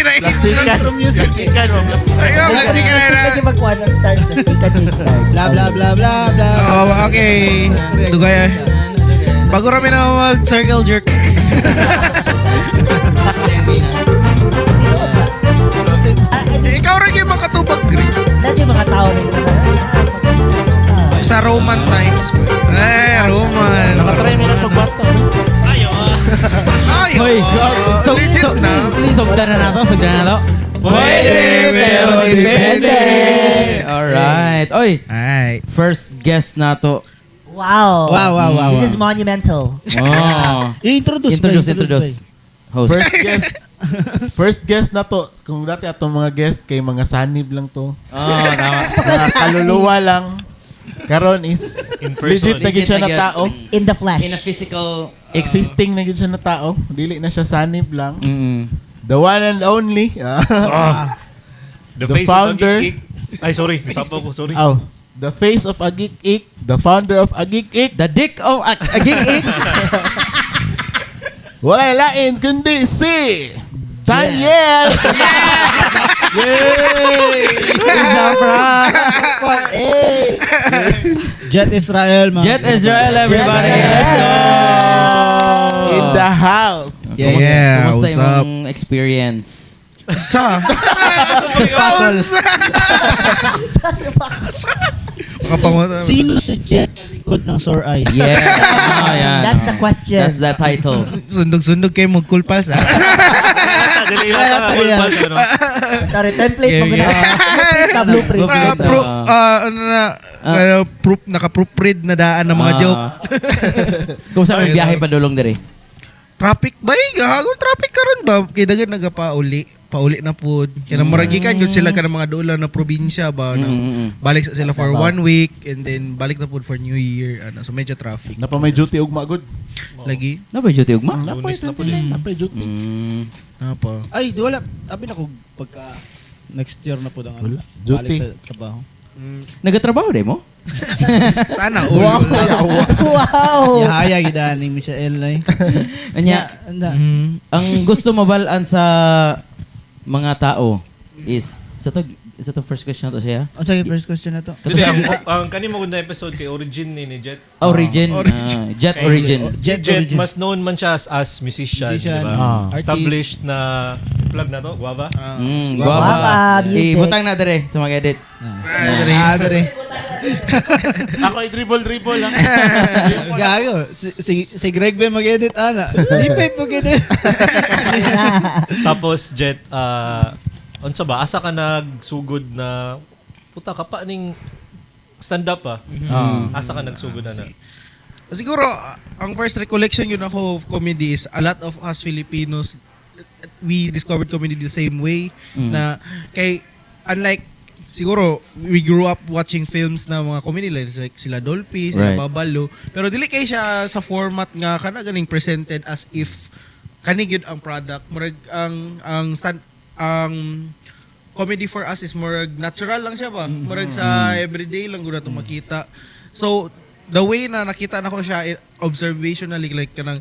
na. Plastikan. Plastikan mo. Plastikan na. Pwede magkuha ng start. Plastikan yung start. Bla bla bla bla bla. Oh, okay. Dugay. Bago rami na mag-circle jerk. Ikaw rin yung makatubag, Green. Dahil yung mga tao na Sa Roman times. Roman. Nakatry mo na pagbata. Ayaw. Hoy, Legit na. sugdan na nato. Pwede, pero depende. Alright. Oy, Ay. first guest nato. Wow. Wow. This is monumental. Oh. Introduce. Host. First guest na to. Kung dati atong mga guest kay mga sanib lang to. Oh, tama. Mga kaluluwa lang. Karon is legit na gid siya na tao. In the flesh. In a physical... Existing na gid siya na tao. Dili na siya sanib lang. Mm-mm. The one and only. The The face founder. of Agik Ik. Ay, sorry. Nasapaw ko, sorry. Oh, the face of Agik Ik, the founder of Agik Ik. The dick of Agik Ik. Wala lain kundi si Daniel. Jet Israel, man. Jet Israel, everybody. Let's go. In the house. Yeah, Kumusta what's up? yung experience? Sa? Sa Sakol. Sino si Jet likod ng sore eyes? Yeah. Oh, yan. That's the question. That's the title. Sundog-sundog kayo mag-coolpals, ha? Dali na all balls, ano? Sorry, template mo Yeah, gina. Blueprint. Naka-proofread na daan ng mga joke. Kung saan may biyahe pa dulong dire. Traffic ba? Gagawin traffic karon ba? Kaya dagan nagapauli. Pauli na po. Kaya namuragikan yun sila ka ng mga doon na probinsya ba? Balik sila for 1 week and then balik na po for New Year. So medyo traffic. Napa may duty ugma good. Lagi? Napay duty ugma? Napay duty. Napa? Ay, di wala. Tabi na ko pagka next year na po dang Wala. balik Duty. sa trabaho. Nagatrabaho din mo? Sana Wow. all. Wow. Yahaya gidaan ni Michelle ay. Anya, ang gusto mabalaan sa mga tao is sa to first question to siya. Ano sa first question na to? Dili, ang kanimo kung na episode kay Origin ni Jet. Origin. Jet Origin. Jet, Origin. mas known man siya as musician, Musician. di ba? Artist. Established na plug na to, Guava. Guava. music. Butang na dire sa mga edit. Dere. Ako ay dribble lang. Gago. Si Greg ba mag-edit ana? Ipay mag-edit. Tapos Jet, unsa ba? Asa ka nagsugod na puta ka pa ning stand up Asa ka nagsugod na? Siguro, ang first recollection yun ako of comedy is a lot of us Filipinos, we discovered comedy the same way. Na kay, unlike, siguro, we grew up watching films na mga comedy like sila Dolphy, sila Right. Babalo. Pero dili kay siya sa format nga kana ganing presented as if kanig yun ang product. Murag ang comedy for us is more natural lang siya ba? Murag sa everyday lang gud nato makita. So the way na nakita na ko siya observationally like kanang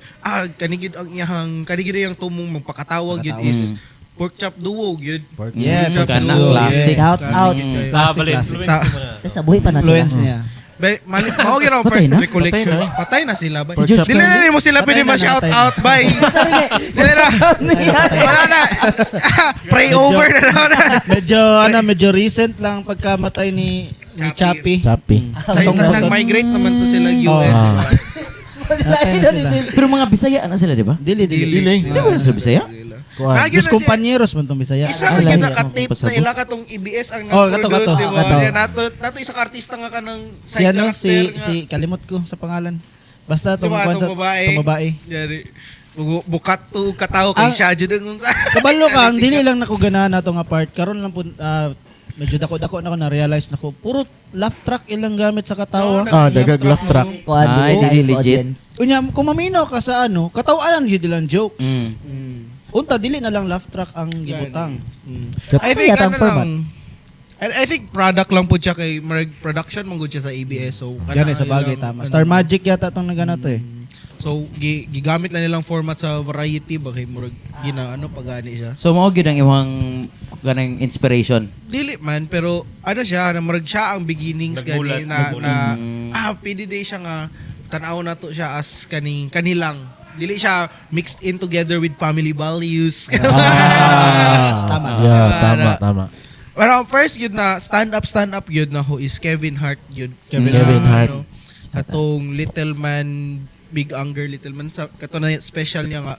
kanigid ang iyang kanigid ang tumong magpakatawag yun is pork chop duo yun. Yeah, Pork chop Kana duo, classic. Shout out. Bali, classic. influence mo na. Sa buhay pa na Influence sila. niya. Mawag yun ang Patay first na? recollection. Patay na. Patay na sila ba? Pork chop Dili na mo sila Patay pwede na, ma-shout patay na. out. Bye. Sorry. Dili na. Wala na. Pray over na na. Medyo recent lang pagkamatay ni Chappy. Chappy. Kaya nag-migrate naman to sila US. Natay na sila. Pero mga Bisaya na sila, di ba? Dili. Dili. Di ba sila Bisaya? Kuha. Nagyan Dos na kompanyeros man tong Bisaya. Isa Ah, ka lahi naka-tape ako na ila katong EBS ang Oh, nag-produce, kato. di ba? Kato. Yan, nato isa ka artista nga ka ng Si ano si kalimot ko sa pangalan. Basta tong Diba, kwansa tong babae. tong babae. Bukat to kataw kay Ang- siya dyan kung sa... Kabalo ka, ang dili lang nako ganahan na tong apart. Karon lang po medyo dako-dako na ko na realize nako puro laugh track ilang gamit sa katawa. Dagag laugh track. Kuhan, Ay, live dili legit. audience. Unya kung maminaw ka sa ano, katawa lang gyud lang jokes. Mm. Unta dili na lang laugh track ang gibutang. I think Yatang ano format. lang, I think product lang po siya kay production mong good siya sa ABS. So, Gani sa bagay tama. Star Magic yata tong nagana to eh. So gigamit lang nilang format sa variety bagay murag ginaano pagani siya. So mao gyud ang imong kanang inspiration. Dili man pero ano siya na murag siya ang beginnings Nagbulat, gani na nagbulat. pwede day siya nga tan-aw na to siya as kanilang. Dili siya mixed in together with family values. Tama. Yeah, tama. Pero first yun na stand up yun na who is Kevin Hart yun. Kevin Hart. Katong Little Man, Big Anger Little Man sa kato na special niya nga.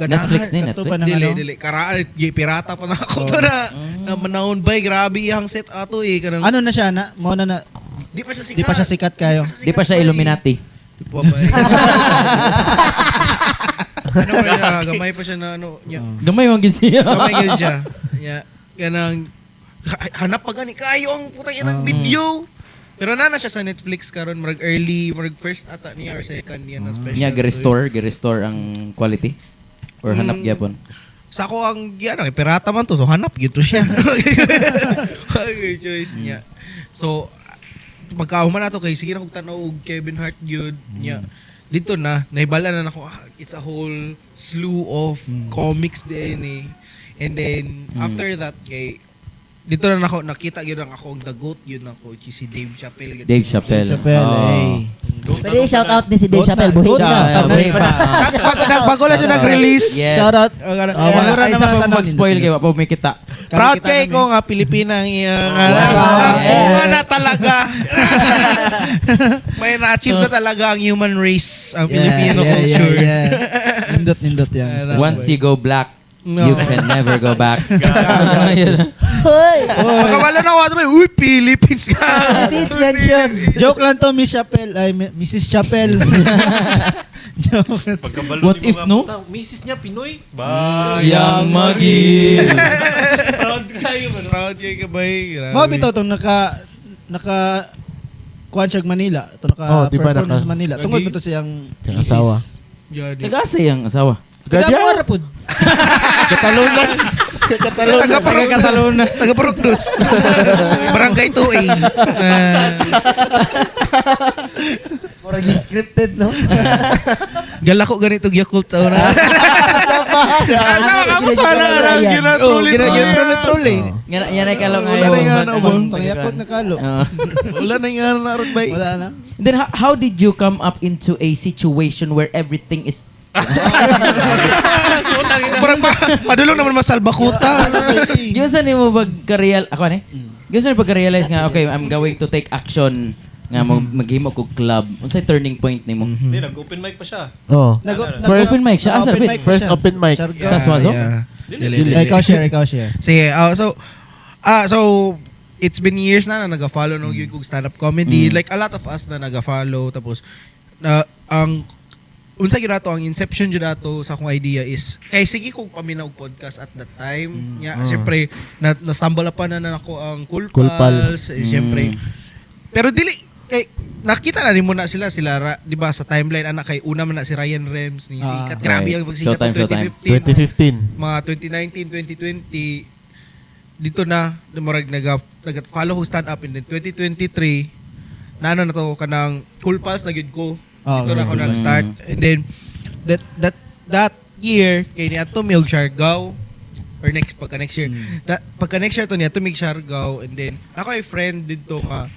Netflix ni Kato Netflix. pa ng Dili karaan pirata pa na ako to na manahon bay grabe ang set ato kanang Ano na siya na? Mo na di pa siya sikat. di pa siya sikat kayo. Di pa siya Illuminati. Di pa ba? Ano pa siya, gamay pa siya na ano niya. Gamay man gid siya. Gamay gyud siya. Ya, kanang hanap pa gani kayo ang putang inang video. Pero na siya sa Netflix karon murag first ata niya or second niya na special. Niya gi-restore ang quality or hanap gyapon. Sa ako ang ano, pirata man to so hanap gyud to siya. Okay, choice niya. So pagkahuman nato kay sige na kog tan-aw og Kevin Hart gyud niya. Dito na nahibala na nako it's a whole slew of comics din eh. And then after that kay dito na nako nakita gyud ang ako ang the goat yun ako si Dave Chappelle. Dave Chappelle. Chappelle, eh. Pwede shout out ni si Dave Chappelle. Buhay Siya, ka. may pa. Bago lang siya nag-release. Yes. Shout out. Wala isa pa mag-spoil kay wa pa may kita. Proud kay ko nga Pilipina ang iyang Wow. na talaga. May na-achieve na talaga ang human race, ang Filipino culture. Nindot yan. Once you go black, No. you can never go back. Yun. Hoy! Pagkawala na ako, uy, Philippines ka. Philippines mention. Joke lang to, Miss Chappelle. Ay, Mrs. Chappelle. Joke. Pagkabalo What ni if, mga no? puta, misis niya Pinoy. Yang magi. Proud kayo man. Proud kayo ka ba? Mga bitaw itong naka kuhan siya Manila. Ito Oh, di ba naka-perform sa naka- Manila. Tungkol mo to siyang Siyang asawa. Tagasa yung asawa. Taga mo rapod. Katalunan. Taga-Cataluna. Taga Burgos. Barangay 2A. Murag scripted, no? Gala ko ganito Yakult sa una. Sama ka mo to na ginatrol eh. Yan ay kalong Wala na nga na, Ang tangyakot na kalo. Wala na nga na ron ba? Wala na. Then how did you come up into a situation where everything is Parang padulong naman masalbakuta. Giyosan ni mo pagka-real ako ni? Giyosan ni pagka-realize nga okay, I'm going to take action nga maghimo ko club. Unsay turning point nimo? Hindi, nag-open mic pa siya. Oh. Open mic siya. Asa bit? First open mic. Sa Swazo? Ikaw share. Sige, so it's been years na naga-follow nung yung stand-up comedy. Like a lot of us na naga-follow. Tapos, ang unsa gyud ato ang inception gyud ato sa akong idea is kay sige kog paminaw podcast at that time. Syempre na-stumble upon na ako ang Cool Pals. Syempre. Pero dili kay nakita na nimo na sila di ba sa timeline anak kay una man na si Ryan Rems ni sikat. Grabe Right. ang pagsikat Showtime. 2015. 2015. Mga 2019, 2020 dito na murag nag-follow ko stand up and then 2023 na to kanang Cool Pals na gyud ko. Dito na ako nag-start. And then that year kay ni ato mi og Siargao or pagka next year. Pagka next year to niya to mig Siargao and then ako ay friend dito nga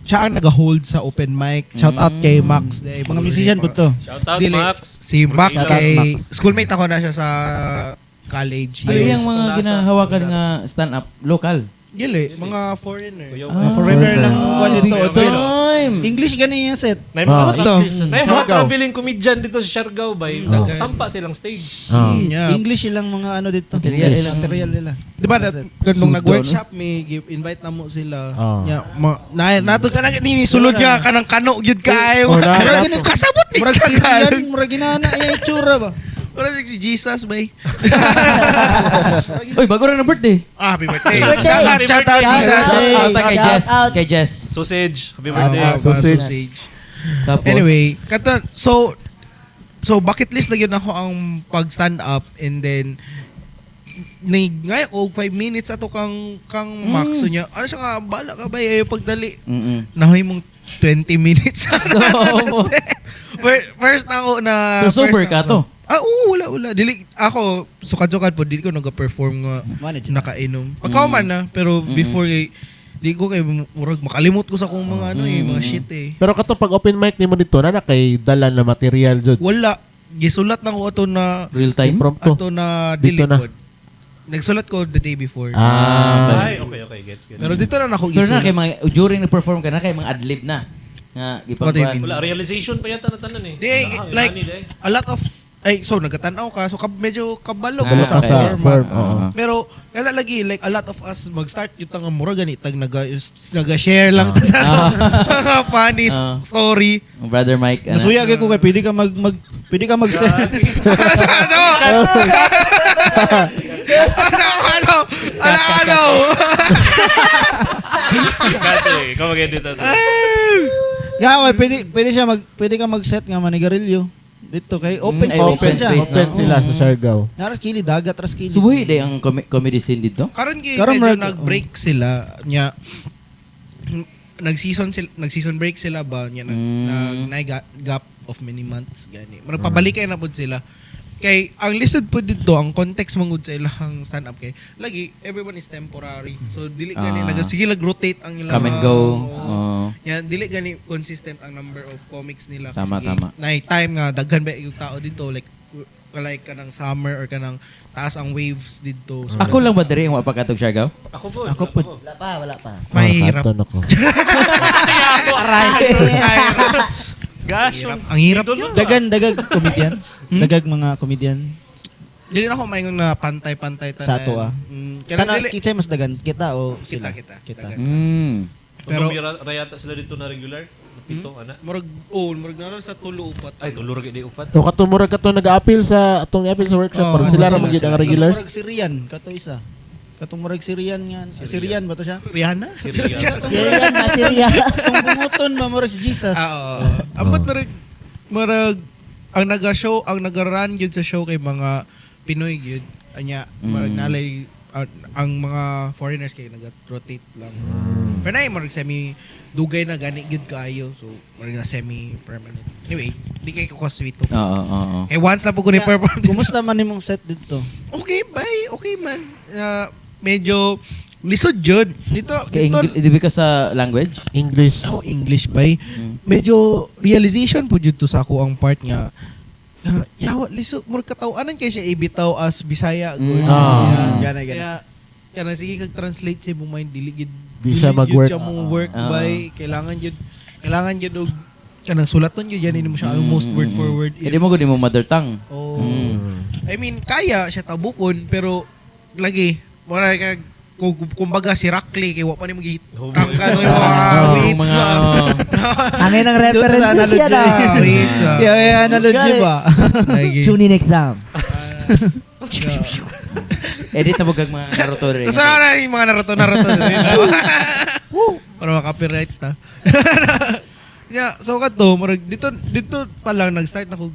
siya ang nag-hold sa open mic. Shout out kay Max. Mga musician po to. Shout out, Dili. Max. Si Max Shout out, kay Max. schoolmate ako na siya sa college. Ano yung mga ginahawakan nga stand-up local? Gili, mga foreigner. Foreigner lang kuhan dito. Time. English gani yung set. May Ah, mga ito. May mga traveling comedian dito sa Siargao bay. Sampa silang stage. Yeah. English ilang mga ano dito. Material nila. Di ba, nung nag-workshop, may invite na mo sila. Ah. Nato ka na, sulod nga ka ng kano, yun kayo. Oh, na- Kasabot ni Murag Kagan. Syrian, murag ginana ay itsura ba? Wala si Jesus, bay. Oy, bago rin na birthday. Happy birthday. Happy birthday. Shout out, Shout Jesus. out. Shout out kay Shout Jess. out. Kay Jess. Sausage. Happy birthday. Sausage. Tapos, Anyway, so bucket list na yun ako ang pag-stand up and then ngayon, 5 minutes ato kang Max. So niya, ano siya nga, bala ka ba? Ayaw pagdali. mm Nahoy mong 20 minutes. First na ako na... So, sober first ka na to? ako. Oo, wala. Dili, ako, sukad-sukad po, dili ko nag-perform nga Manage. nakainom. Pagkauman na, pero before di ko kay murag makalimot ko sa kung mga mga shit eh. Pero kato pag open mic nimo dito na kay dala na material jud. Wala. Gisulat na ko ato na Real time? Impromptu. ato na Dito delete na. pod. Nagsulat ko the day before. Ay, okay, gets. Pero dito na ako Pero na kay gisulat. mga, during nag-perform ka na kay mga adlib na. Nga, What do you ipagkuhan. mean? Wala, realization pa yata na tanan eh. Di, like, a lot of, so nagkatanaw ka, so medyo kabalo Ah, ko sa okay. sa format. form. Oo. Pero, kaya lagi, like, a lot of us mag-start yung tanga mura ganit, naga-share lang ta sa mga funny story. Ang Brother Mike. ano? Nasuya ko kay pwede ka pwede ka mag-set. ano? Ano? Kasi, ikaw mag-edit ito. Nga okay, pwede ka mag-set nga manigarilyo. Dito kay open ay, open open siya. space. Open no? sila sa Siargao. Naras kili dagat ras kili. Subuhi day ang comedy scene dito? Karon kay Karon medyo mag- nag-break sila nya nag-season break sila ba nya gap of many months gani. Magpabalik na pud sila. Kay ang lisod po dito ang context mangud sa ilang stand up kay lagi everyone is temporary. So dili gani sige rotate ang ilang Come and go. yan dili gani consistent ang number of comics nila. Tama, Sige, tama. na time nga daghan ba yung tao dito like kanang summer or kanang taas ang waves dito. So, Ako lang ba diri ang wapakatog Siargao? Ako po. Ako po. Wala pa. mahirap. Katon ako. Gosh, Ang hirap yun. Dagag comedian. Dagag mga comedian. Dili na ako maingong na pantay-pantay tanan. Sa ato, ah. Kaya Kana dili. kita mas dagan kita o sila. Kita. Kita. Pero- Pero rayata sila dito na regular. Pitong ana. Murag na sa tulo upat. Ay, tulur gid upat. To katumurag kato nag-appeal sa atong appeal sa workshop para sila ra magid ang regulars. Murag Syrian kato isa. Katong murag Syrian nga. Syrian ba to siya? Rihanna? Syria. Syria na Syria. Katong bunguton ba murag si Jesus. Oo. Amot murag ang naga-show, ang naga-run yun sa show kay mga Pinoy yun. Anya, murag nalay ang mga foreigners kay nag-rotate lang. Pero na murag semi-dugay na gani yun kaayo. So, murag na semi-permanent. Anyway, di kay ko sweet to. Oo. Eh, once na po ko ni-perform. Kumusta man imong set dito? Okay, bye. Okay, man. Medyo lisod jud. Dito, Kay dito. English ka sa language? English. Ako English bay. Medyo realization po jud to sa ako ang part nga. Yawa, lisod. Murag katawanan kay siya ibitaw as Bisaya. Good. Gana. Kaya sige kag-translate sa imong mind. Di siya mag-work. Siya mong work bay. Kailangan jud og kanang sulaton jud yan mo siya almost word for word. Hindi mo gud mo mother tongue. Oh. I mean, kaya siya tabukon pero lagi mura kag kumbaga si Rackley kay wa pa ni magitangka no yung mga weights. Angin ang references yan ah. Weights. Analogy ba? Tune in exam. Edit na bugag mga Naruto rin. Kasi na yung mga Naruto. Para makapiright na. Yeah, so kato, murag dito pa lang nag-start na ko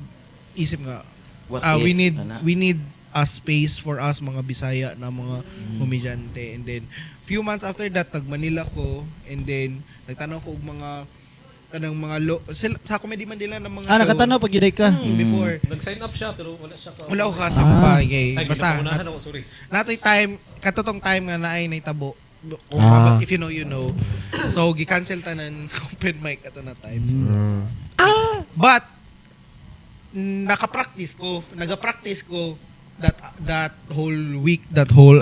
isip nga. What we if? need a space for us mga Bisaya na mga komedyante, and then few months after that tag Manila ko, and then nagtanong ko og mga kanang mga sa Comedy Manila ng mga Nakatanaw pag yuday ka. before Nag-sign up siya pero wala siya ka. wala ko kasama pa kay Ay, basta unahan ako, sorry. natoy time katotong time nga naay naitabo. Kung if you know, you know. So, gi-cancel tanan open mic ato na time. But, nag-practice ko that whole week, that whole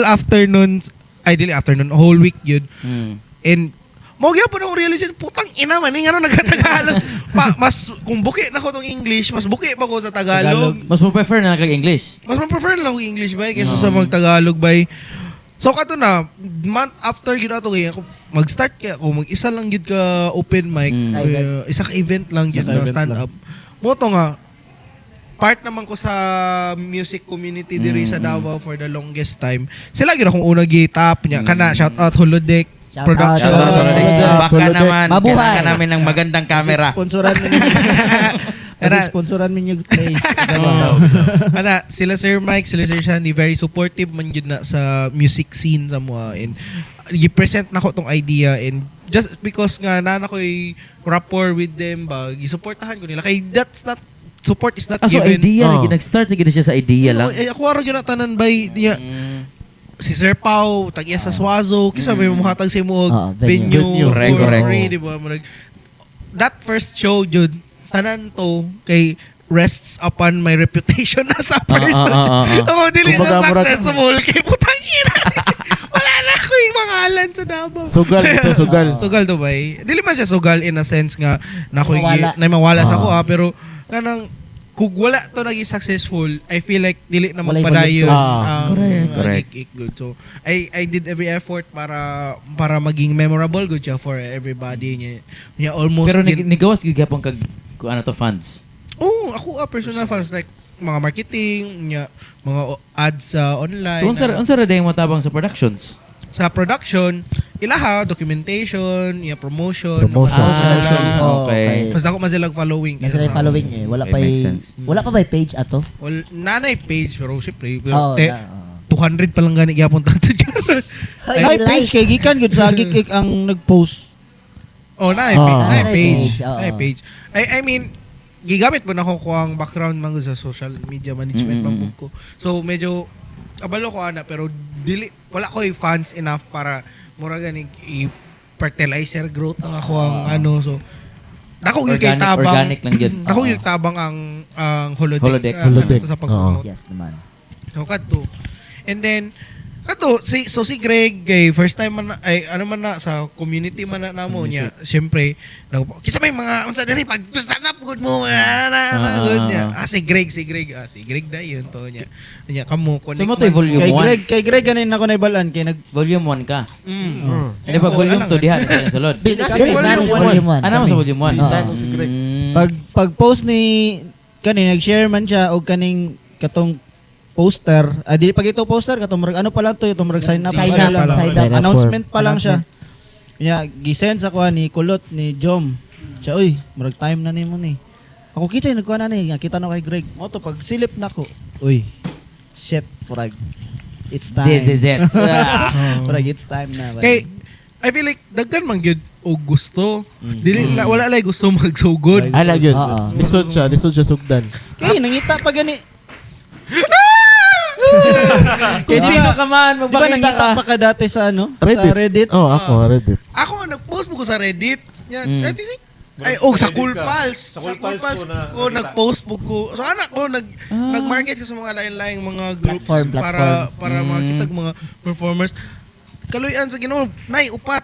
afternoon, ideally afternoon, whole week yun. And, mo gyapon akong realization, putang ina man, nga nagkatagalog. Mas, kung buki na ko tong English, mas buki pa ko sa Tagalog. Mas mo prefer na nag-English? Mas ma-prefer lang ako English ba kaysa sa mag-Tagalog ba. So kato na, month after yun ato kaya ako mag-start kaya ako mag-isa lang yun ka open mic. Isa ka event lang yun na stand up. Moto nga, part naman ko sa music community diri sa Davao for the longest time. Sila gyud akong una gi-tap niya. Kana shout out Holodeck Shout production. out, Holodeck. Baka naman, Mabuhay. kailangan namin ng magandang camera. Sponsoran mo Kasi sponsoran mo yung place. Ana, sila Sir Mike, sila Sir Shandy, very supportive man yun na sa music scene sa mga. And i-present na ko tong idea and just because nga na ko'y rapport with them ba, gisuportahan ko nila. Kay that's not, support is not So given. idea, Oh. nag-start na gina siya sa idea lang. Ako araw yun na tanan by niya. Si Sir Pau, tag-iya sa Swazo, kisa may muhatag sa mo venue, Correct, for correct. free, di ba? That first show, Jud, tanan to, kay rests upon my reputation as a person. Ako, dili Kumbaga, na murag- successful, kay putang ina. Wala na ako yung pangalan sa Davao. Sugal ito, sugal. Sugal to ba eh? Dili man siya sugal in a sense nga na ako Mawala. na mawala sa ako pero kanang kung wala to naging successful, I feel like dili na Walay magpadayon Ah. Correct. good. So I did every effort para maging memorable good siya for everybody niya almost Pero nigawas gigapon kag kung ano to fans. oh, ako personal fans like mga marketing, niya, mga ads sa online. So unsa ra day mo tabang sa productions? Sa production, ilaha, documentation, promotion. Promotion. Okay. Basta ako masilag following. Nasa yung following eh. Wala Okay, pa makes sense. wala pa ba yung page ato? Well, nanay page, pero siyempre, Oo, 200 pa lang gani gyapon tanto dyan. Ay, page kay gikan gud sa Geek ang nag-post. Oh, nanay Ah. page. Nanay Nanay page. page, oo. Nanay page. I mean, gigamit mo na ko ang background man ko sa social media management Mm-mm. ko. So, medyo, kabalo ko ana, pero wala ko fans enough para mura gani fertilizer growth ang ako ang ano. So, dako yung kay tabang. Organic lang yun. Dako Oo. yung tabang ang holodeck. Holodeck. Holodeck. Sa pag-promote. Yes naman. So, kadto. And then, kadto, si Greg, kay first time man na, ay, ano man na, sa community man na namo niya, syempre, kisa may mga, unsa diri pag stand up, good mo, good niya. Si Greg na yun, to niya. Niya, kamo, So connect mo to volume Kay 1. Greg ganin ako naibalan kay nag Volume 1 ka. Hindi ba Oo, volume alam 2 nga. diha sa sulod? Di na si Dili, volume nani, one. volume one. Ano mo Kami. sa volume 1? Si Tanong si Greg. pag post ni nag-share man siya og kaning katong poster, dili pag ito poster katong murag ano pa lang to, itong murag sign up. Sign pa up, lang. sign up. Announcement pa lang siya. Nya gisend sa kuha ni Kulot ni Jom. Siya, uy, murag time na nimo ni. Ako kitay nagkuha na ni, kita na kay Greg. Mo to pag silip na ko. Uy. Shit, murag. It's time. This is it. Murag it's time na. ba? Kay, I feel like, daggan man gyud o gusto. Wala lay gusto magsugod. Ala yun. Oo. Lisod siya sugdan. Kay nangita pa gani. Kung sino ka man, Di ba magpakita nangita ka. pa ka dati sa ano? Sa Reddit? Oh, ako, Reddit. Ako, nag-post mo ko sa Reddit. Yan, I think, sa Reddit Cool ka. Pals. Sa Cool Pals ko na ko nag-post mo ko. So anak ko nag-market ko sa mga lain-laing mga groups Platforms. para makita ang mga performers. Kaluyan sa Ginoo, nay upat.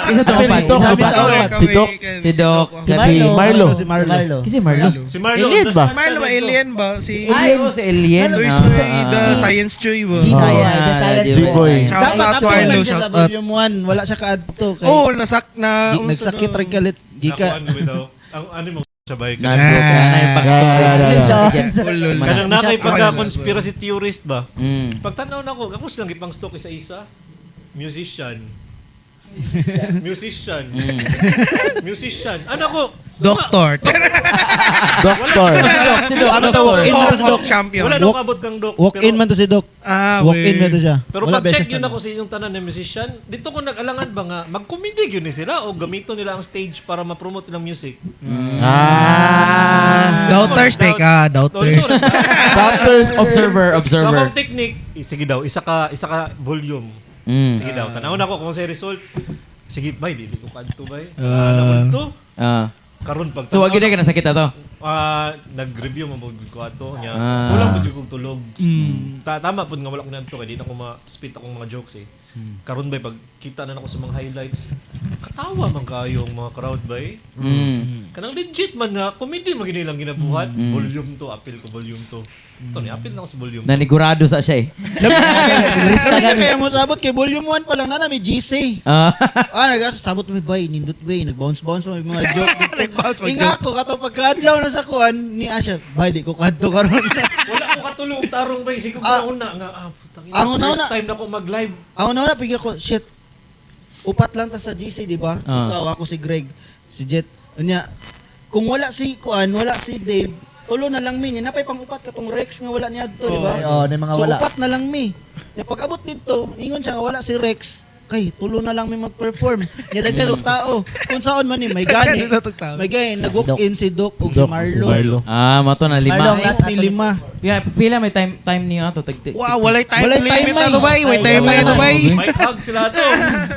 Isa to Apel pa. ito, Isa kapit pa. ako. Si Doc. Si Doc. Si Marlo. Si Marlo. Kasi Marlo. Si Marlo. Alien ba? Marlo ba? Alien ba? Si Ay, si Alien. Soy Ah, Soy, ah, the ah. Science Choy ba? G- Oh, the silent G-boy. Shout Dapat out ako Marlo, lang siya sa shout out. volume 1. Wala siya kaadto. Oh, nasak. Nagsakit rin kalit. Gika. Ang ano mo sabay ka. Nandok. Ano yung backstory? Yeah. Kanang nakay Siya- pagka conspiracy theorist ba? Mm. Pagtanaw na ko, ako lang ipang stock isa-isa. Musician. Ano ko? Doktor. Doktor. Si Doc. Ano to, walk-in man to si Doc. Champion. Wala nang abot kang doc. Walk-in man to si Doc. Walk-in man to siya. Pero Wala pag-check beses yun ano. ako sa inyong tanan na musician, dito ko nag-alangan ba nga, mag-comedy yun ni sila o gamito nila ang stage para ma-promote nilang music. Doubters, teka. Doubters. Doctors. Observer. So akong technique, sige daw, isa ka volume. Mm. Sige daw, tanawon ako kung sa result. Sige, bay, di ko kanto bay. Ano to? Ah. Karon pag So, wag yun ka nasakit na to? nag-review mo ko ato nya. Ah. Kulang pud yung tulog. Tama pud nga wala ko nanto kay di na ko ma-spit akong mga jokes eh. Karon bay pag kita na nako sa mga highlights, katawa man kayo ang mga crowd bay. Mm. Kanang legit man nga comedy man gini lang ginabuhat. Volume 2, appeal ko volume 2. Ito ni appeal na ko sa volume 2. Nanigurado sa siya eh. Kaya mo sabot kay volume 1 pa lang na may GC. Ah. Sabot mo bay, nindot bay, nag-bounce may mga joke. Nag-bounce, may Inga ko kato pagkadlaw na sa kuan ni Asha, bay di ko kadto karon. Wala ko katulog tarong bay siguro una nga putang ina. Ang una- First time na ko mag-live. Ako na pigil ko, shit. Upat lang ta sa GC, di ba? Ikaw, ako si Greg, si Jet. Anya, kung wala si kuan, wala si Dave, tulo na lang mi. Napay pang upat katong Rex nga wala niya dito, di ba? Oo, na mga So wala. upat na lang mi. Ya pag abot dito, ingon siya nga wala si Rex. kay tulo na lang may mag-perform. Nya daghan og tao. Kung saan man ni may gani. May gani nag-walk in si Doc ug si Marlo. Mato na Marlo, lima. last Ni lima. Pila may time niyo ato tag. Wow, walay time Walay limit time, na bay. Walay time Walay na time. bay. Mic hug sila to.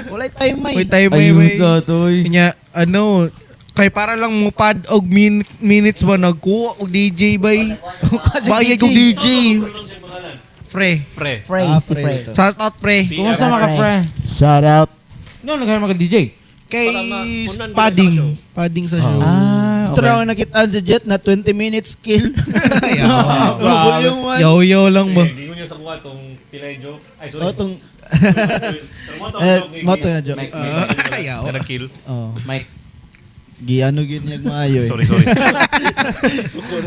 Walay time may. Walay time may Ayun bay. sa toy. Kanya, kay para lang mo pad og minutes ba nagkuha og DJ bay. Bayad og DJ. Pre. Pre. Frey, si Frey. Shout out pre. Kumusta mga pre? Shout out. Nga naghahan mga DJ. Kay Para unan mo padding. sa show. Padding sa show. Ito na ako nakitaan si Jet na 20 minutes skill. Volume 1. Yo lang ba? Hindi ko niya sa kuha tong pilay joke. Ay, sorry. Oh, tong Moto moto na joke. Ayaw. Na nag-kill. Oh. Mike. Giano gid niya maayo. Eh. Sorry.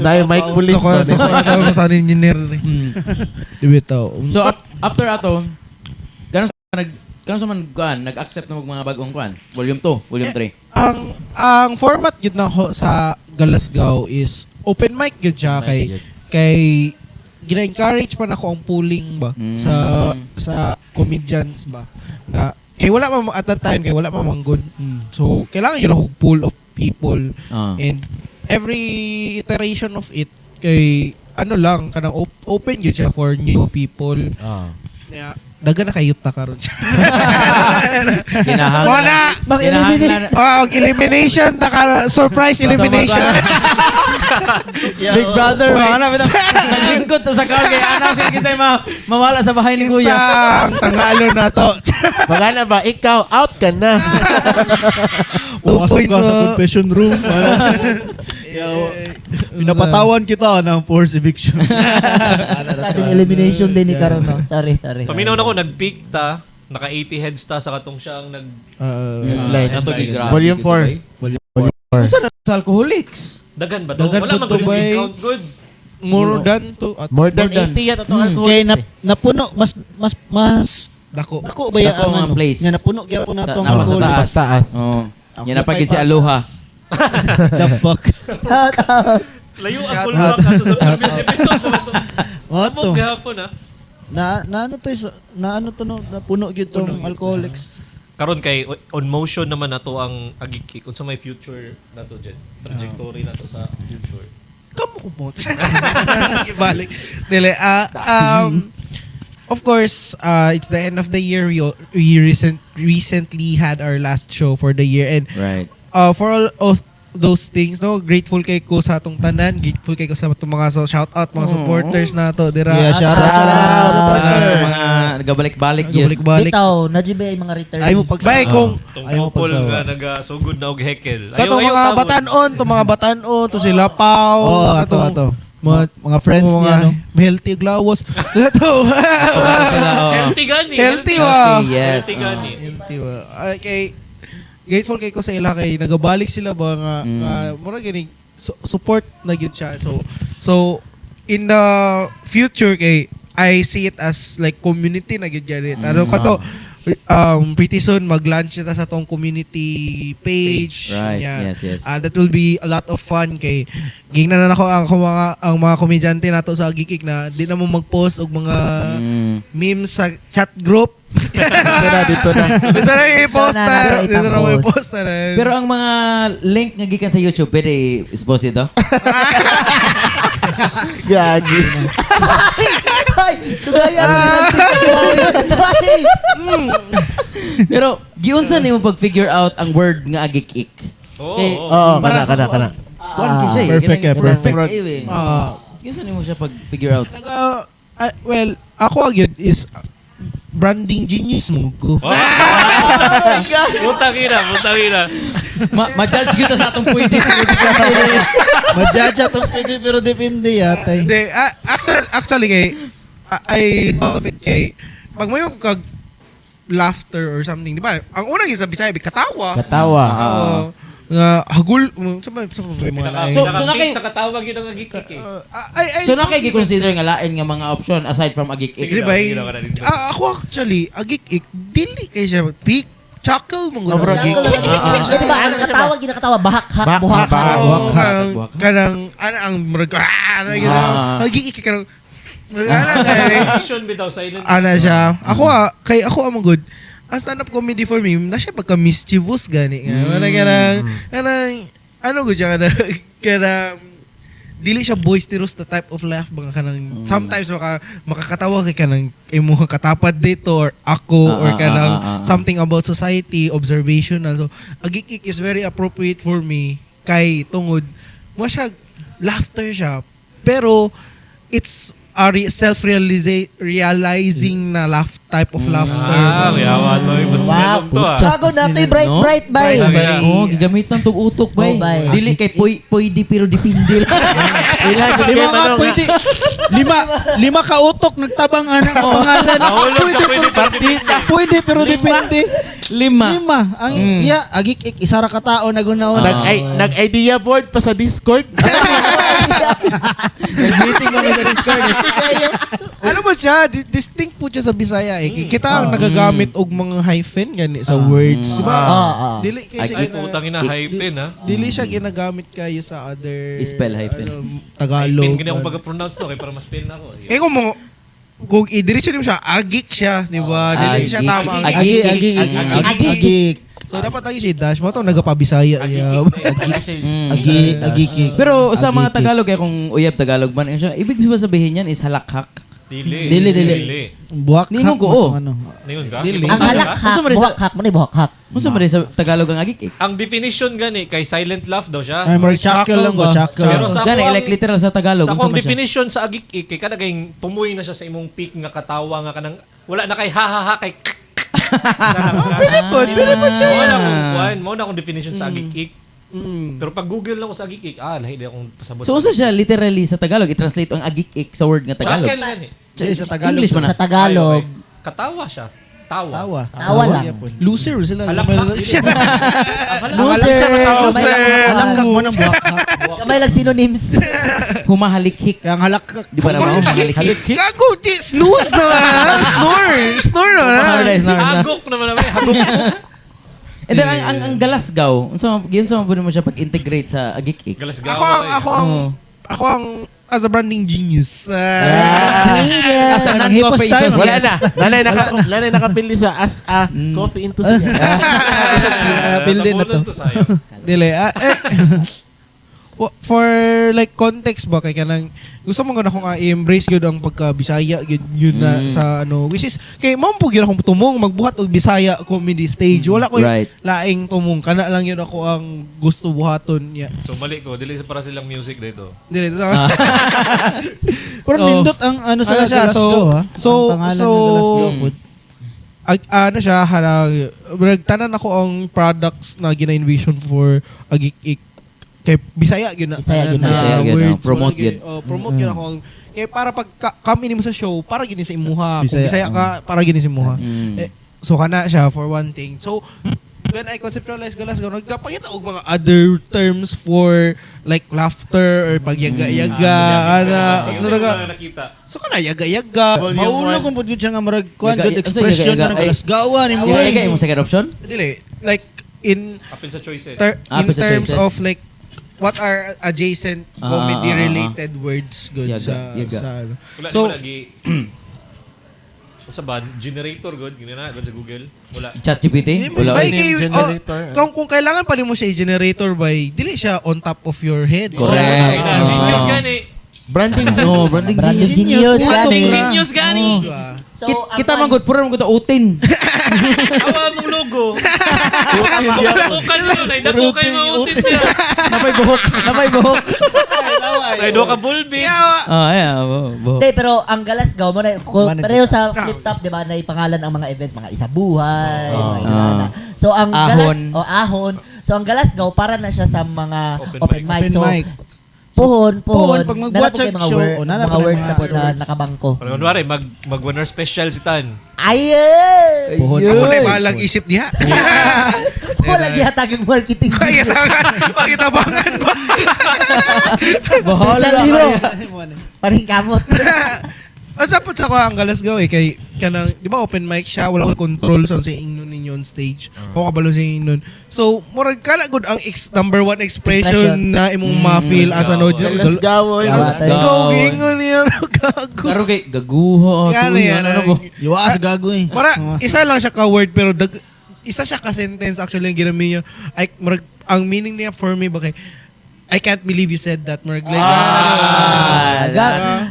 Na yung mic police So, ba? so, ako sa engineer. Ibitaw. So after ato, gano'n sa man kuan, nag-accept na mga bagong kuan. Volume 2, Volume 3. Ang format yun na ho sa Galasgaw is open mic yun siya kay gina-encourage pa na ako ang pooling ba sa comedians ba. Kay wala man at that time kay wala man manggod. So kailangan yun ako pool of people and every iteration of it kay ano lang kanang open yun siya for new people. Kaya daga na kayot ta karon. Wala Mag-eliminate. elimination ta surprise elimination. Big Brother, mga na. Naglingkod to sa car kay Ana. Sige kisay mawala sa bahay ni Kuya. Ang tangalo na to. Magana ba? Ikaw, out ka na. Pumasok ka sa confession room. Pinapatawan kita ng forced eviction. Sa ating elimination din ni Karon, no? Sorry. Paminaw na ko, nag-peak ta. Naka 80 heads ta sa katong siyang nag... Like, Kato gigrabe. Volume 4. Unsa na sa alcoholics? Dagan ba to? Dagan Wala po man to, ko bay. count good. More than to at More than 80 yata itong alcohol. Kaya napuno mas dako. ako ba yan Dako ang ang ano? place. Nga napuno gyapon na tong Napa sa alcohol. taas. Taas. Oo. Yan na pagid si Aloha. The fuck. Layo ako lang kato sa previous episode. What Amog to? gahapon ha. Na ano to no napuno gyud tong alcoholics. Karon kay on motion naman nato ang agikik unsa may future nato jet. Trajectory nato sa future. Kamo ko mo. Ibalik. Dili of course, it's the end of the year. We recently had our last show for the year and Right. for all of those things, no, grateful kay ko sa atong tanan, grateful kay ko sa atong mga shout out mga supporters nato dira. Yeah, shout out. Mga nagabalik-balik yun. Balik-balik. Bitaw, najibe ay mga returnees. Ay mo pagsay kung Tong Ayaw mo couple pagsawa. nga nagasugod na og hekel. katong mga batanon, to mga batanon, to sila Pao, Oh, katong ato. Mga friends mga niya no. healthy og lawas. Ito. Sila, oo. Healthy gani. Healthy wa. Healthy, yes. Healthy gani. Healthy wa. Ay kay grateful kay ko sa ila kay nagabalik sila ba nga mura gini support na gyud siya. So in the future kay I see it as like community na gyud gani. Ano kato pretty soon mag-launch na sa tong community page. Right, Nya. yes. That will be a lot of fun kay gingnan na ako ang mga komedyante nato sa Gikik na di na mo mag-post og mga memes sa chat group. Dito na. Bisa na i-post Sana na. natin Bisa na ipapost. i-post na. Pero ang mga link nga gikan sa YouTube, pwede i-post ito? Gagi. Ay! Tugayan! Ay! Pero, giunsa nimo pag-figure out ang word nga agik-ik? Oo. Eh, Oo, para sa- kana. Kuan gyud siya eh. Perfect Ganang- eh, perfect. Perfect eh. Giunsa nimo siya pag-figure out? Well, ako agad is branding genius mo ko. Putang ina. Ma-judge kita sa atong pwede. Majaja to pwede pero depende yatay. Hindi, actually kay, I thought of it kay, pag may yung kag laughter or something, di ba? Ang unang yung sabi katawa. Katawa. Oo. Nga, hagul, sa may mga lain. So, Pinaka-peak naki- sa katawag yun ang agikik eh. So na kay gi-consider nga lain nga mga option aside from agik-ik. Sige. Di ba? Sige lang, sige lang. Ako actually, agik-ik, dili kay siya, peak, chuckle, mga Sobrang agik. Eh, di ba, ang ginakatawa, bahak-hak, buhak-hak. Oo, Buhak. kanang, ang murag, ano, Ah. agik-ik, kanang, ano, Vision bitaw silent. ana siya. Ako kay ako amang good. ang stand-up comedy for me, na siya pagka-mischievous gani nga. Kanang, ano ko siya, kanang, dili siya boisterous na type of laugh mga kanang sometimes makakatawa kay kanang imong katapad dito or ako or kanang something about society observational, so agikik is very appropriate for me kay tungod mo siya laughter siya pero it's a self-realizing na laugh type of laughter. Yawa to. Basta Wow. to Sago na ito'y bright, bay. Bright. Oh, gigamitan tong utok bay. Oh, bay. Dili kay pwede pero dipindi lang. Lima nga pwede. Lima ka utok nagtabang anak ang pangalan. Nahulog sa pwede partida. Pwede pero depende. Lima. Ang agik isara ka tao nagunaon. Nag-idea board pa sa Discord. Meeting kami sa Discord. Ano ba siya? Distinct po siya sa Bisaya eh. Kita ang nagagamit og mga hyphen gani sa words, di ba? Dili kay siya Ay, putang ina, hyphen ha. dili siya ginagamit kayo sa other Spell hyphen. Tagalog. Hyphen gini akong pag-pronounce no, kaya para mas pen ako. Eh kung i-diretso mo siya, agik siya, di ba? Dili siya tama. Agik. So dapat lagi siya dash mo to nagapabisaya. Agik. Pero sa mga Tagalog, kaya kung uyab Tagalog man, siya, ibig sabihin yan is halakhak. Dili. Buwak Ningon ko, oh. Ningon ka? Dili. Ang halakhak, buhakhak mo ni buhakhak. Kung sa sa Tagalog ang agik. Ang definition gani kay silent laugh daw siya. Ay, more chuckle lang ba? Pero sa Gani, ako like literal sa Tagalog. Sa Kung akong sa siya. definition sa agik-ik, kay kada kayong tumoy na siya sa imong peak nga katawa nga kanang wala na kay ha kay Pwede po siya. Mo na akong definition sa agik-ik. Pero pag Google lang ko sa agik-ik, lahi di akong pasabot. So, unsa siya literally sa Tagalog, i-translate ang agik-ik sa word nga Tagalog. Chuckle gani. Sa Tagalog. English man Sa na. Tagalog, Katawa siya. Tawa. tawa lang. Loser sila. Halakhak siya. Loser. Halakhak mo ng buhakhak. Kamay lang synonyms. Humahalikhik. Kaya ang halakhak. Di ba naman humahalikhik? Gago, snooze na. Snore na. Hagok naman naman. Hagok. And then, ang galasgaw, yun sa mga mo siya pag-integrate sa agik-ik. Galasgawa. Ako ang as a branding genius. As a non-coffee time. Wala na. Nanay nakapili sa as a coffee enthusiast. Appeal din na to. Dili. For like context ba kay kanang gusto mo nga akong i-embrace gyud ang pagka-Bisaya yun na sa ano which is kay mao po gyud akong tumong magbuhat og Bisaya comedy stage. Wala ko Right. laing tumong kana lang yun ako ang gusto buhaton niya. So mali ko, dili para silang music dito. Dili Pero nindot ang ano sa siya, Glasgow, ha? so- Ang pangalan so- ng Glasgow po. ano siya nagtanan ako ang products na gina-envision for agik-ik kay Bisaya gyud na Bisaya gyud na. Bisaya gyud na. words. Promote Wala gyud. Promote gyud ako ang kay para pag kami nimo sa show para gini sa imuha. Kung Bisaya. Bisaya ka para gini sa imuha. Mm. So kana siya for one thing. So when I conceptualize Galasgaw, nagkapakita og mga other terms for like laughter or pagyaga-yaga. Nakita. So kana yaga-yaga. Maulog kung pud siya nga marag kuan Yaga- good expression yaga- ng Glasgowan ni mo. Igay mo second option? Dili like in Apil sa choices. in sa terms choices. of like what are adjacent comedy related words good Yaga. sa ano. Wala So naman lagi. Sa ba? Generator good. Ganyan na. Good sa Google. Wala. ChatGPT? Wala. by name generator. kung kailangan pa mo siya i-generator by dili siya on top of your head. Correct. Ay na. Genius Ah. gani. Branding No, branding Branding genius. genius, gani. Genius gani. So, Kita man good, puro man good utin. Awa mong logo. Dakukan mo. Dakukan mo. Utit niya. Napay buhok. Ay, do ka bulbits. Buhok. Hindi, pero ang Galasgaw mo na, Manager pareho sa flip top, di ba, na ipangalan ang mga events, mga isabuhay, mga inana. So, ang Ahon. ahon. So, ang Galasgaw, para na siya sa mga Open open mic. mic. So, mic. puhon. Pag magbuhat siya mga show, mga nana pa na words mga na po na words. nakabangko. Parang kunwari, mag-winner special si Tan. Ayun! Puhon. Ako na balang isip diha. Wala gihatag ang marketing. Pakitabangan ba? Special mo. Paring kamot. Sapot sa ko ang galasgaw kay kanang di ba open mic siya wala ko control sa ingnon ninyo on stage. Ko kabalo sa ingnon. So murag kana gud ang number one expression na imong ma-feel as an audience. Let's go. Let's Go ingon niya gago. Karo kay gaguho. Yan, yan, Ano ba? Iwas gago eh. Para isa lang siya ka word pero isa siya ka sentence actually yung ginamit niya. Ay murag ang meaning niya for me ba kay I can't believe you said that. Murag like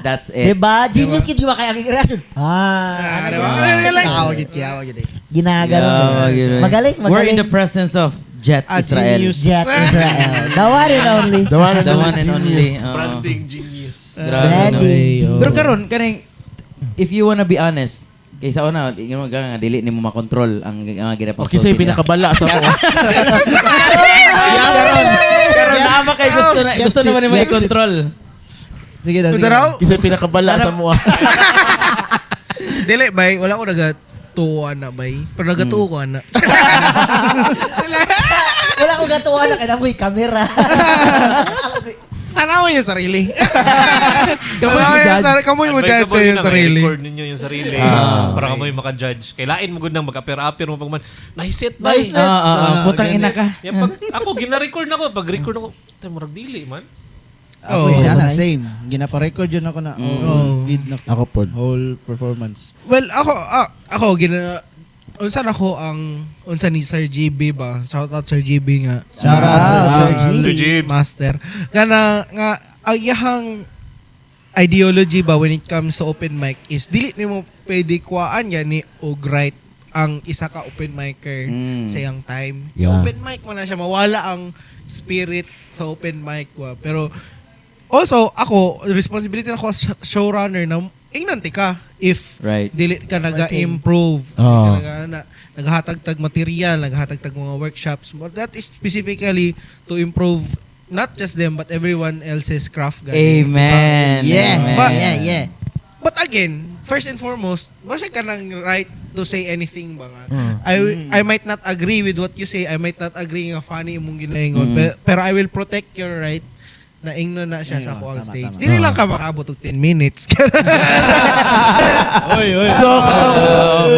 That's it. Diba? Genius gid yung kaya ang reaction. diba? Realize Kiyaw gid eh. Ginagano. Yeah, Magaling, We're in magaling. the presence of Jet Israel. genius. Jet Israel. The one and only. The one The one and only. Branding genius. Grabe, no? Branding. Pero karon kaning if you wanna be honest, kaysa una, ingon nga dili nimo makontrol ang ginapang Okay, sa'yo pinakabala sa ko. Karon naama kay gusto naman nimo i-control. Sige daw. Gusto raw? Kasi pinakabala sa mo. Dili bay, wala ko nagatuwa na bay. Pero nagatuwa ko na. Wala akong gatuwa na kaya may camera. Tanaw yung sarili. judge. Kamoy mo judge sa Advisable yung na sarili. i-record ninyo yung sarili para kamoy maka-judge. Kailain mo gud nang mag-appear mo pag man. Naiset na. Naiset. Putang ina ka. Yan, pag ako gina-record na ko, pag record ako, tayo murag dili man. Ako Oh, na nice. same. Ginapa-record yun ako na. Vid na Ako po. whole performance. Well, ako unsan ako ang unsan ni Sir GB ba? Shout out Sir GB nga. Shout out, Sir Sir G. Jibs. Master. Kana nga ang iyahang ideology ba when it comes to open mic is dili nimo pwede kuhaan yan ni og right ang isa ka open micer sa iyang time. Yeah. Yung open mic man na siya mawala ang spirit sa open mic wa. Pero also ako responsibility na ako as showrunner na ingnan ka if Right. dili ka naga-improve, naghatag-tag material, naghatag-tag mga workshops. But that is specifically to improve not just them but everyone else's craft. Amen. Yeah. Amen. Yeah. But again, first and foremost, wala siya ka nang right to say anything ba nga. I might not agree with what you say. I might not agree nga funny mong ginaingon. Pero I will protect your right na ingno na siya sa ako ang stage. Dili lang ka makaabot og 10 minutes. So,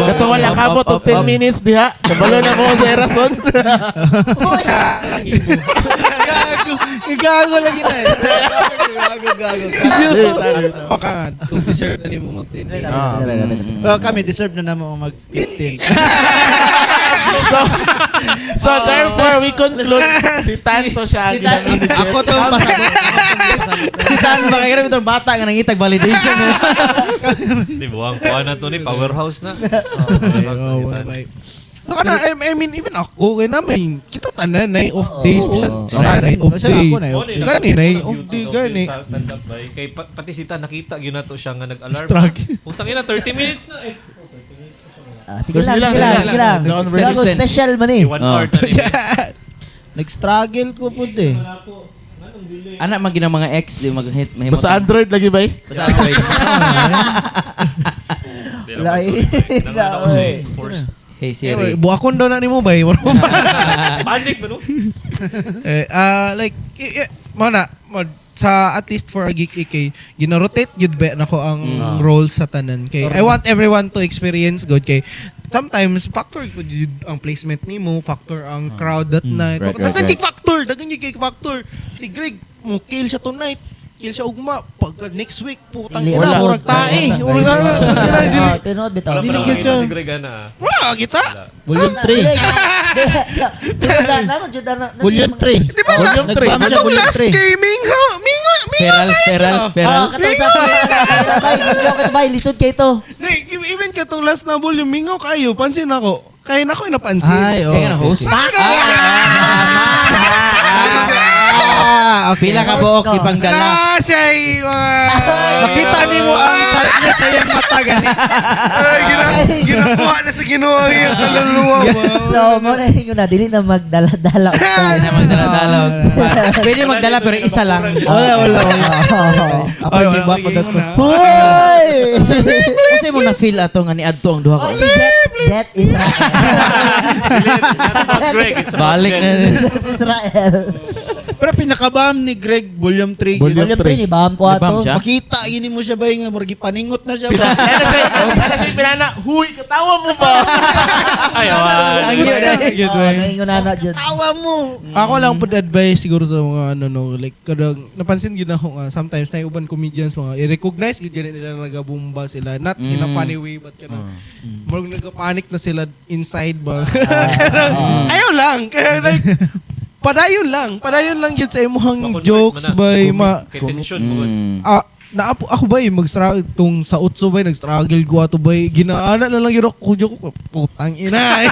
kato wala kabot og 10 minutes diha. Kabalo na mo sa Erason. Gago lagi na eh. Gago. Baka deserve na nimo mag 10 minutes. Well, kami deserve na naman mag-15. So therefore we conclude si Tanto siya ang ginamit ni Jet. Ako to pasabot. Si Tan ba kaya itong bata nga nangitag validation. Di ba? Ang kuha na to ni Powerhouse na. Powerhouse na kita. I mean, even ako, kaya namin, kita tanan na off days. Tanan off Basta day. ako na Oh, yun. Gani na off day, gani. Sa stand-up ba? Kay pati si Ta nakita yun na to siya nga nag-alarm. Struggle. Putang ina 30 minutes na eh. Sige lang. Gago, special man eh. 1 hour na rin. Nag-struggle ko po eh. Anak man ginang mga ex di mag-hit mahimo. Basta Android lagi ba eh? Basta Android. Wala Nangan ako sa forced. Hey Siri. Buakon daw na ni mo ba? Panic ba no? Like, mana, sa at least for a geek kay gina-rotate yun ba nako ang roles sa tanan kay I want everyone to experience good kay sometimes factor good yun ang placement nimo, factor ang crowd that night. Right. Dagan kay factor. Si Greg mo kill siya tonight. Kill siya ugma pagka next week putang Dili ina na. murag tae. Tinod bitaw. Dili Wala gid siya. si Greg ana. Wala kita. Volume 3. Volume 3. Di ba last Nag-bump siya atong volume last 3. gaming ha? Mingo Feral. Katong sa katbay, lisod kay to. Even katong last na volume, mingaw kayo, pansin ako. Kaya na ko napansin. Ay, oh. Kaya na host. Pila ka buok ipangdala. Na siya'y Makita ni mo ang sight niya sa iyang mata gani. ginakuha na sa ginawa yung kaluluwa ba? So, mo na yun na, dili na magdala-dala. Pwede na magdala-dala. Pwede magdala pero isa lang. Wala. Ako Ay, hindi wala ba ko ako yung una. Hoy! Kasi mo na feel ato nga ni adto ang duha Oh, ka. si Jet Israel. It's not about Greg, it's about Balik Jen. na. Jet Israel. Pero pinakabam ni Greg, Volume 3. Volume Volume 3 ni Bam ko Nabam ato. siya? Makita, gini mo siya ba yung margi paningot na siya ba? Ano siya pinana? Huy, katawa mo ba? Ayaw. Ang yun, Ngayon na dyan. Tawa mo! Ako lang po advice siguro sa mga like kadang napansin gyud ako nga sometimes na uban comedians mga i-recognize gyud ganit nila na nagabumba sila not in a funny way but kanang murag nagka-panic na sila inside ba. Ayaw lang kaya like padayon lang gyud sa imong jokes by Kay tension mo. ako ba mag-struggle tong sa utso ba nag-struggle ko ato ba ginaana na lang yun ako joke ko putang ina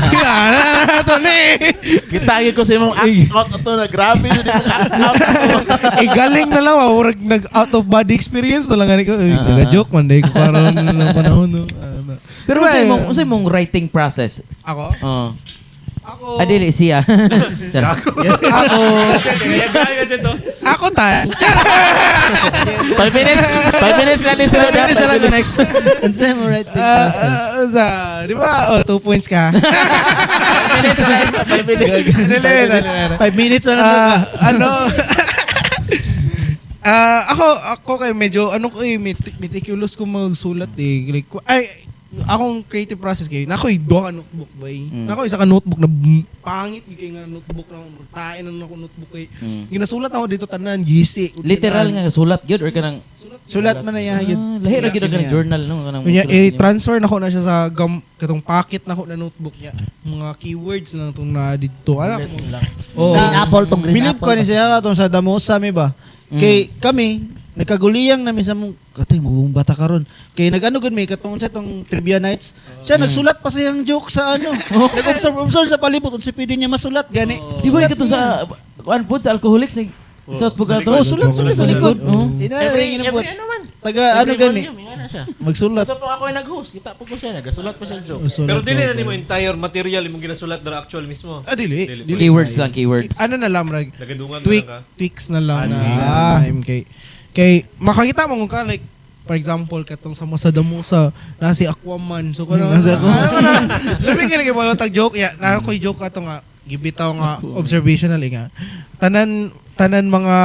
ginaana na to ni Kitagin ko sa imong act out ato na grabe yun yung act out. galing na lang murag nag out of body experience na lang ko taga-joke man dahil ko karon na panahon no. Pero unsa imong writing process? Ako Ako. Adili siya. Ako. Gaya dyan to. Ako ta 5 minutes lang din sila na. 5 minutes. Unsa mo writing process? di ba 2 points ka 5 minutes. 5 minutes na lang. Ako kay medyo meticulous ko magsulat like akong creative process kay nakoy do ka notebook bay nakoy isa ka notebook na pangit kay nga notebook na tain na ako notebook kay ginasulat ako dito tanan GC Literal nga sulat gyud or kanang Sulat man na yan. lahi ra gyud ang journal no kanang. Kunya transfer nako na siya sa katong packet nako na notebook niya mga keywords na tong na dito ana ko oh Green apple tong green Bilib ko apple. ni siya atong sa Damosa mi ba? Kay kami nagkaguliyang na sa mong katay mabung bata karon. Kay nagano gud may katong sa tong trivia nights. Siya nagsulat pa siyang joke sa ano. Nag-observe sa palibot unsa pwede niya masulat gani. Di ba ikaw sa kuan pod sa alcoholics ni sulat po ka to? Oh, sulat sa likod. Every Taga ano ano gani? siya. Magsulat. Ito po ako yung nag-host. Kita po ko siya. Nagasulat pa siya joke. Pero dili na nimo entire material imong ginasulat dara actual mismo. dili Keywords lang, keywords. ano na lang rag Nagadungan na ka. tweaks na lang na time kay makakita mo kung ka like for example katong sa Masadamusa na si Aquaman so kana labi ka nang tag joke ya na ko joke ato nga gibitaw nga observational nga tanan mga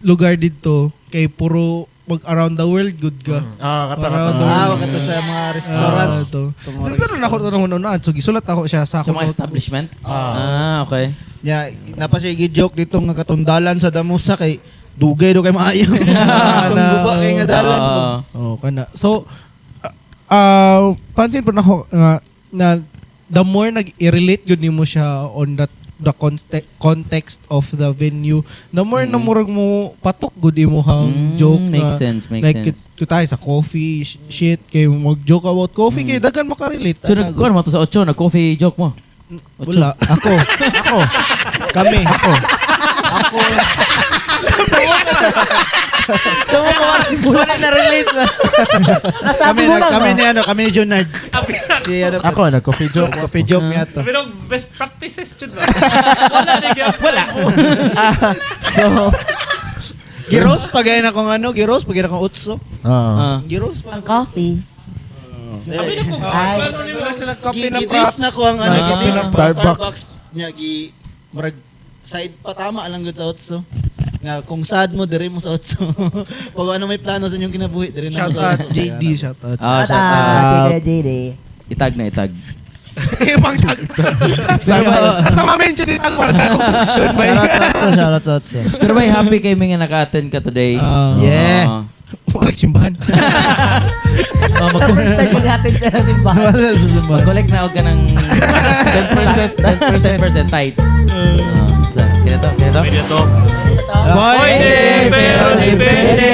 lugar dito kay puro mag around the world good ka Kato sa mga restaurant. Ito na ako nung so gisulat ako siya sa Sa ako mga establishment? Okay. Ya, napa siya gi-joke dito nga katundalan sa Damosa kay dugay do kay maayo. Atong guba kay nga dalan. kana so pansin po na ako nga na the more nag-relate yun nimo siya on the context of the venue the more na murag mo patok gud imo hang joke Makes sense. like tayo sa coffee shit kay mag-joke about coffee kay daghan makarelate So nagkuhan mo to sa 8 nag-coffee joke mo? wala ako kami ako So wala na relate ba? Nasabi mo lang kami ni Jonard. Si ano Ako, nag-coffee joke. coffee joke niya to. Pero best practices jud ba? Wala. So, Giros pagay na kong ano, giros pagay na kong utso. Giros Ang coffee. Ay. wala silang kape na Gidis na ko ang ano, Ah, gidis na Starbucks. Nya gi murag side pa tama lang gud sa utso. Nga kung sad mo dire mo sa utso. Pag ano may plano sa inyong kinabuhi dire na mo shout sa out utso. JD shout out At JD. Itag na itag. Ibang tag. Sa ma-mention din ang marka conclusion ba? Shoutout sa utso. Pero may happy kay mga naka-attend ka today. Yeah. Walang simbahan. Sa first time mag-hatid sa simbahan. Mag-collect na og ka ng 10% tithes. Kaya to. Pwede to. Pwede, pero depende.